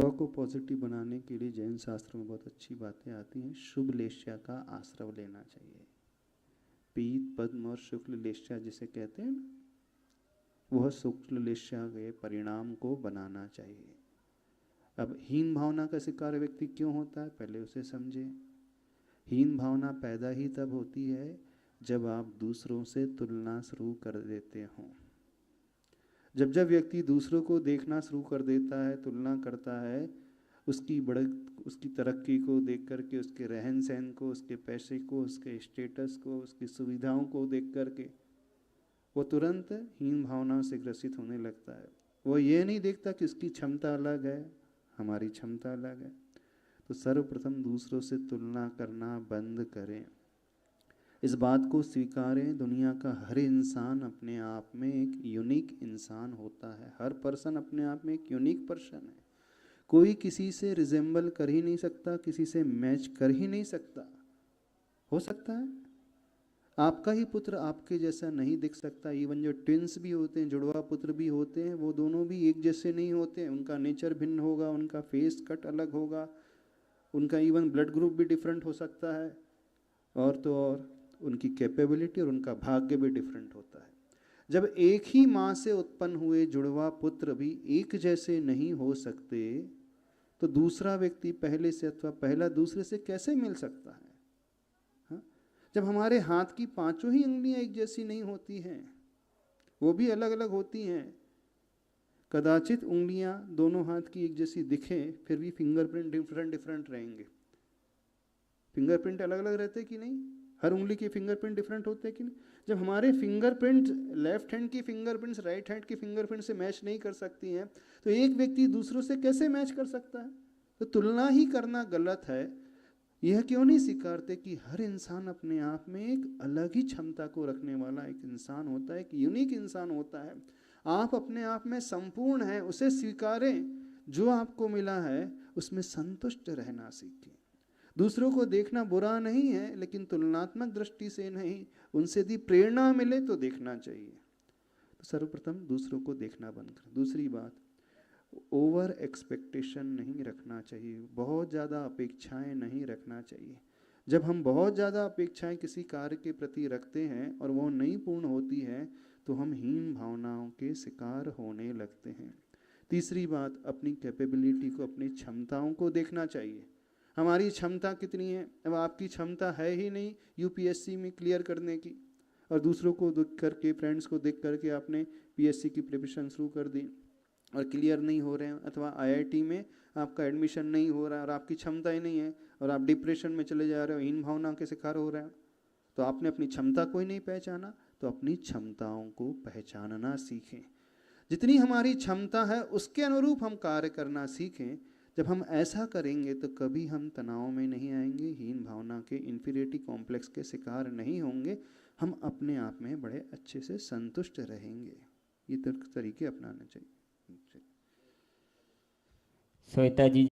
औरों को पॉजिटिव बनाने के लिए जैन शास्त्र में बहुत अच्छी बातें आती हैं। शुभ लेश्या का आश्रय लेना चाहिए। पीत पद्म और शुक्ल लेश्या जिसे कहते हैं ना, वह शुक्ल लेश्या के परिणाम को बनाना चाहिए। अब हीन भावना का शिकार व्यक्ति क्यों होता है, पहले उसे समझे। हीन भावना पैदा ही तब होती है जब आप दूसरों से तुलना शुरू कर देते हो। जब जब व्यक्ति दूसरों को देखना शुरू कर देता है, तुलना करता है, उसकी तरक्की को देख करके, उसके रहन सहन को, उसके पैसे को, उसके स्टेटस को, उसकी सुविधाओं को देख करके वो तुरंत हीन भावना से ग्रसित होने लगता है। वो ये नहीं देखता कि उसकी क्षमता अलग है, हमारी क्षमता अलग है। तो सर्वप्रथम दूसरों से तुलना करना बंद करें। इस बात को स्वीकारें, दुनिया का हर इंसान अपने आप में एक यूनिक इंसान होता है। हर पर्सन अपने आप में एक यूनिक पर्सन है। कोई किसी से रिजेंबल कर ही नहीं सकता, किसी से मैच कर ही नहीं सकता। हो सकता है आपका ही पुत्र आपके जैसा नहीं दिख सकता। इवन जो ट्विंस भी होते हैं, जुड़वा पुत्र भी होते हैं, वो दोनों भी एक जैसे नहीं होते हैं। उनका नेचर भिन्न होगा, उनका फेस कट अलग होगा, उनका इवन ब्लड ग्रुप भी डिफरेंट हो सकता है, और तो और उनकी कैपेबिलिटी और उनका भाग्य भी डिफरेंट होता है। जब एक ही माँ से उत्पन्न हुए जुड़वा पुत्र भी एक जैसे नहीं हो सकते, तो दूसरा व्यक्ति पहले से अथवा पहला दूसरे से कैसे मिल सकता है? हाँ? जब हमारे हाथ की पांचों ही उंगलियां एक जैसी नहीं होती हैं, वो भी अलग अलग होती हैं। कदाचित उंगलियां दोनों हाथ की एक जैसी दिखें, फिर भी फिंगरप्रिंट डिफरेंट डिफरेंट रहेंगे। फिंगरप्रिंट अलग अलग रहते कि नहीं? हर उंगली के फिंगरप्रिंट डिफरेंट होते हैं कि नहीं? जब हमारे फिंगरप्रिंट लेफ्ट हैंड की फिंगरप्रिंट्स राइट हैंड की फिंगरप्रिंट से मैच नहीं कर सकती हैं, तो एक व्यक्ति दूसरों से कैसे मैच कर सकता है? तो तुलना ही करना गलत है। यह क्यों नहीं स्वीकारते कि हर इंसान अपने आप में एक अलग ही क्षमता को रखने वाला एक इंसान होता है, एक यूनिक इंसान होता है। आप अपने आप में संपूर्ण हैं, उसे स्वीकारें। जो आपको मिला है उसमें संतुष्ट रहना सीखें। दूसरों को देखना बुरा नहीं है, लेकिन तुलनात्मक दृष्टि से नहीं, उनसे यदि प्रेरणा मिले तो देखना चाहिए। तो सर्वप्रथम दूसरों को देखना बंद करें। दूसरी बात, ओवर एक्सपेक्टेशन नहीं रखना चाहिए। बहुत ज़्यादा अपेक्षाएं नहीं रखना चाहिए। जब हम बहुत ज़्यादा अपेक्षाएं किसी कार्य के प्रति रखते हैं और वो नहीं पूर्ण होती है, तो हम हीन भावनाओं के शिकार होने लगते हैं। तीसरी बात, अपनी कैपेबिलिटी को, अपनी क्षमताओं को देखना चाहिए। हमारी क्षमता कितनी है? अब आपकी क्षमता है ही नहीं यूपीएससी में क्लियर करने की, और दूसरों को देख करके, फ्रेंड्स को देख करके आपने पीएससी की प्रिपरेशन शुरू कर दी और क्लियर नहीं हो रहे हैं, अथवा आईआईटी में आपका एडमिशन नहीं हो रहा है और आपकी क्षमता ही नहीं है और आप डिप्रेशन में चले जा रहे हो, हीन भावना के शिकार हो रहे हैं, तो आपने अपनी क्षमता को ही नहीं पहचाना। तो अपनी क्षमताओं को पहचानना सीखें। जितनी हमारी क्षमता है उसके अनुरूप हम कार्य करना सीखें। जब हम ऐसा करेंगे तो कभी हम तनाव में नहीं आएंगे, हीन भावना के, इंफीरियरिटी कॉम्प्लेक्स के शिकार नहीं होंगे। हम अपने आप में बड़े अच्छे से संतुष्ट रहेंगे। ये तरीके अपनाने चाहिए। श्वेता जी